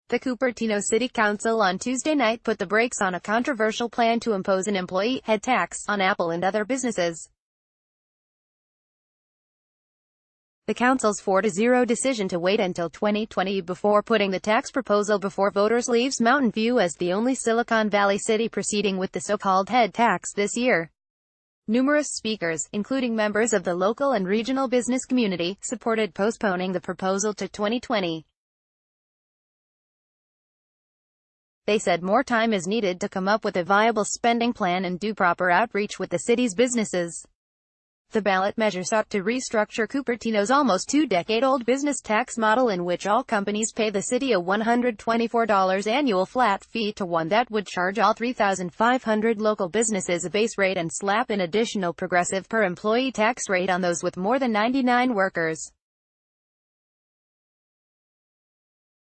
The Cupertino City Council on Tuesday night put the brakes on a controversial plan to impose an employee head tax on Apple and other businesses. The council's 4-0 decision to wait until 2020 before putting the tax proposal before voters leaves Mountain View as the only Silicon Valley city proceeding with the so-called head tax this year. Numerous speakers, including members of the local and regional business community, supported postponing the proposal to 2020. They said more time is needed to come up with a viable spending plan and do proper outreach with the city's businesses. The ballot measure sought to restructure Cupertino's almost two-decade-old business tax model in which all companies pay the city a $124 annual flat fee to one that would charge all 3,500 local businesses a base rate and slap an additional progressive per-employee tax rate on those with more than 99 workers.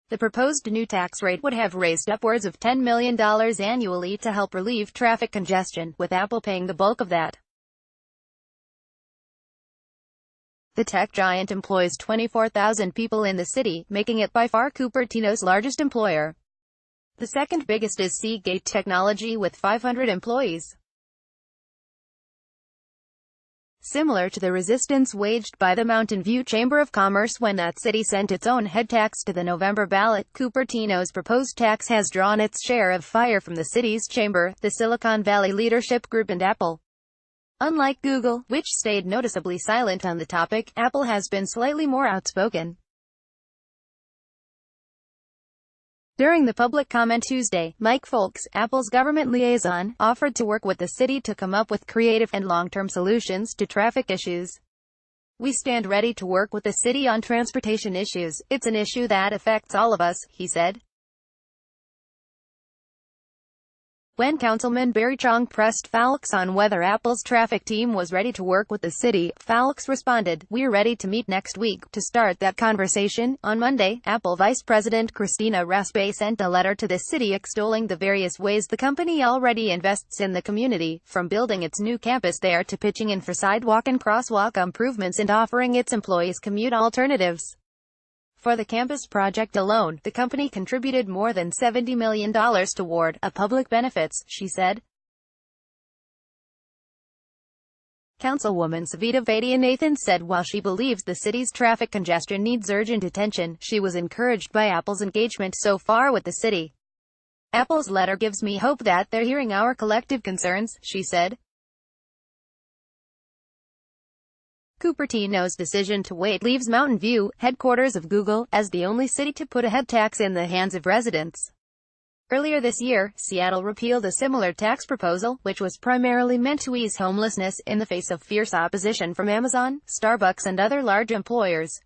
The proposed new tax rate would have raised upwards of $10 million annually to help relieve traffic congestion, with Apple paying the bulk of that. The tech giant employs 24,000 people in the city, making it by far Cupertino's largest employer. The second biggest is Seagate Technology with 500 employees. Similar to the resistance waged by the Mountain View Chamber of Commerce when that city sent its own head tax to the November ballot, Cupertino's proposed tax has drawn its share of fire from the city's chamber, the Silicon Valley Leadership Group and Apple. Unlike Google, which stayed noticeably silent on the topic, Apple has been slightly more outspoken. During the public comment Tuesday, Mike Folks, Apple's government liaison, offered to work with the city to come up with creative and long-term solutions to traffic issues. "We stand ready to work with the city on transportation issues. It's an issue that affects all of us," he said. When Councilman Barry Chong pressed Folks on whether Apple's traffic team was ready to work with the city, Folks responded, "We're ready to meet next week to start that conversation." On Monday, Apple Vice President Christina Raspe sent a letter to the city extolling the various ways the company already invests in the community, from building its new campus there to pitching in for sidewalk and crosswalk improvements and offering its employees commute alternatives. For the campus project alone, the company contributed more than $70 million toward public benefits, she said. Councilwoman Savita Vaidyanathan said while she believes the city's traffic congestion needs urgent attention, she was encouraged by Apple's engagement so far with the city. "Apple's letter gives me hope that they're hearing our collective concerns," she said. Cupertino's decision to wait leaves Mountain View, headquarters of Google, as the only city to put a head tax in the hands of residents. Earlier this year, Seattle repealed a similar tax proposal, which was primarily meant to ease homelessness, in the face of fierce opposition from Amazon, Starbucks and other large employers.